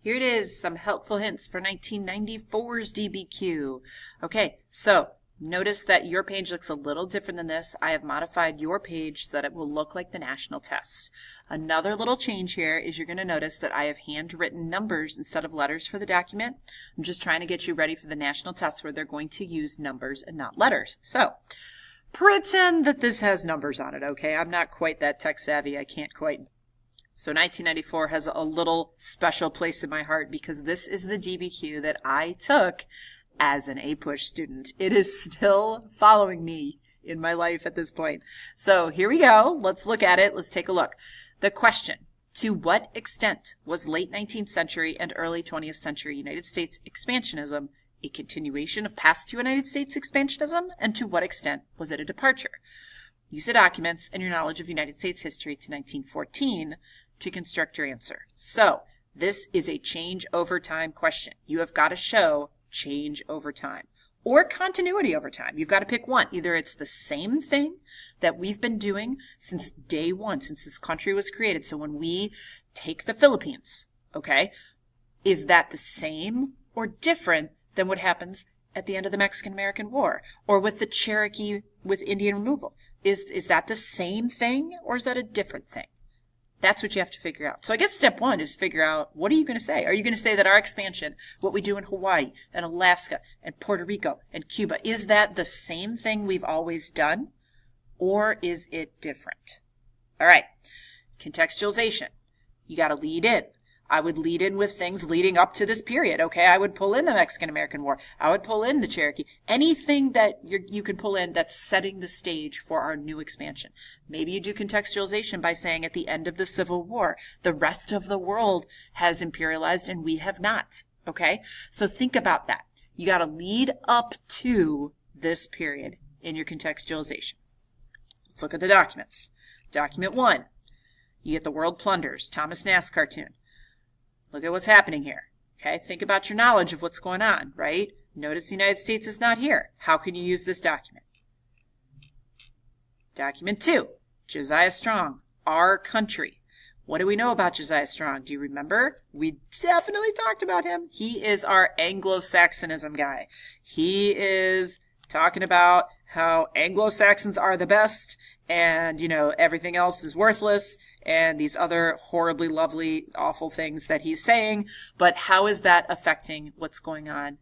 Here it is, some helpful hints for 1994's DBQ. Okay, so notice that your page looks a little different than this. I have modified your page so that it will look like the national test. Another little change here is you're going to notice that I have handwritten numbers instead of letters for the document. I'm just trying to get you ready for the national test where they're going to use numbers and not letters. So pretend that this has numbers on it, okay? I'm not quite that tech savvy. I can't quite. So 1994 has a little special place in my heart because this is the DBQ that I took as an APUSH student. It is still following me in my life at this point. So here we go. Let's look at it. Let's take a look. The question, to what extent was late 19th century and early 20th century United States expansionism a continuation of past United States expansionism, and to what extent was it a departure? Use the documents and your knowledge of United States history to 1914 to construct your answer. So this is a change over time question. You have got to show change over time or continuity over time. You've got to pick one. Either it's the same thing that we've been doing since day one, since this country was created. So when we take the Philippines, okay, is that the same or different than what happens at the end of the Mexican-American War or with the Cherokee with Indian removal? Is that the same thing or is that a different thing? That's what you have to figure out. So I guess step one is figure out, what are you going to say? Are you going to say that our expansion, what we do in Hawaii and Alaska and Puerto Rico and Cuba, is that the same thing we've always done? Or is it different? All right. Contextualization. You got to lead in. I would lead in with things leading up to this period, okay? I would pull in the Mexican-American War. I would pull in the Cherokee. Anything that you can pull in that's setting the stage for our new expansion. Maybe you do contextualization by saying at the end of the Civil War, the rest of the world has imperialized and we have not, okay? So think about that. You got to lead up to this period in your contextualization. Let's look at the documents. Document 1. You get the World Plunders, Thomas Nast cartoon. Look at what's happening here. Okay, think about your knowledge of what's going on, right? Notice the United States is not here. How can you use this document? Document 2, Josiah Strong, Our Country. What do we know about Josiah Strong? Do you remember? We definitely talked about him. He is our Anglo-Saxonism guy. He is talking about how Anglo-Saxons are the best and, you know, everything else is worthless and these other horribly lovely, awful things that he's saying. But how is that affecting what's going on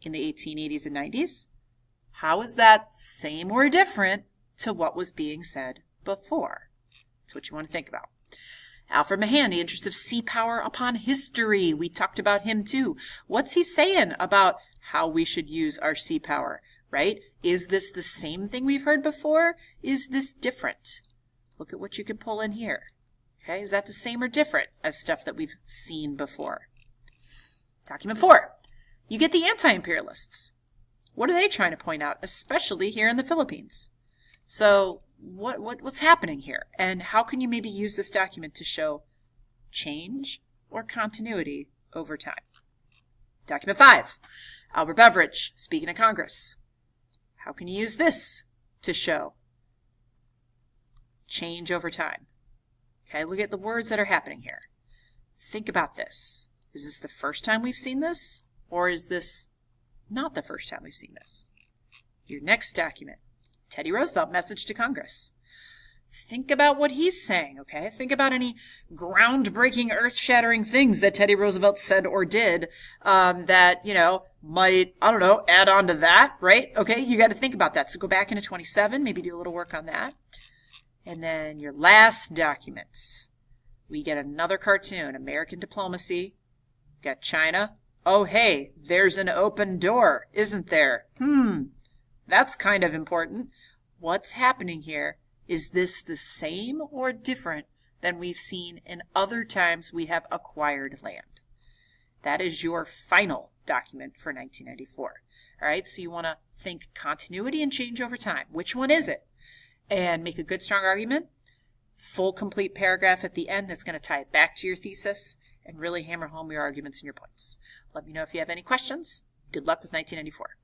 in the 1880s and 90s? How is that same or different to what was being said before? That's what you want to think about. Alfred Mahan, The Interest of Sea Power Upon History. We talked about him too. What's he saying about how we should use our sea power, right? Is this the same thing we've heard before? Is this different? Look at what you can pull in here. Okay, is that the same or different as stuff that we've seen before? Document 4. You get the anti-imperialists. What are they trying to point out, especially here in the Philippines? So what's happening here? And how can you maybe use this document to show change or continuity over time? Document 5. Albert Beveridge, speaking at Congress. How can you use this to show change over time? Okay, look at the words that are happening here. Think about this. Is this the first time we've seen this? Or is this not the first time we've seen this? Your next document, Teddy Roosevelt, Message to Congress. Think about what he's saying, okay? Think about any groundbreaking, earth-shattering things that Teddy Roosevelt said or did that, you know, might, I don't know, add on to that, right? Okay, you got to think about that. So go back into 27, maybe do a little work on that. And then your last document, we get another cartoon, American Diplomacy. Got China. Oh, hey, there's an open door, isn't there? That's kind of important. What's happening here? Is this the same or different than we've seen in other times we have acquired land? That is your final document for 1994. All right, so you want to think continuity and change over time. Which one is it? And make a good, strong argument. Full, complete paragraph at the end that's going to tie it back to your thesis and really hammer home your arguments and your points. Let me know if you have any questions. Good luck with 1994.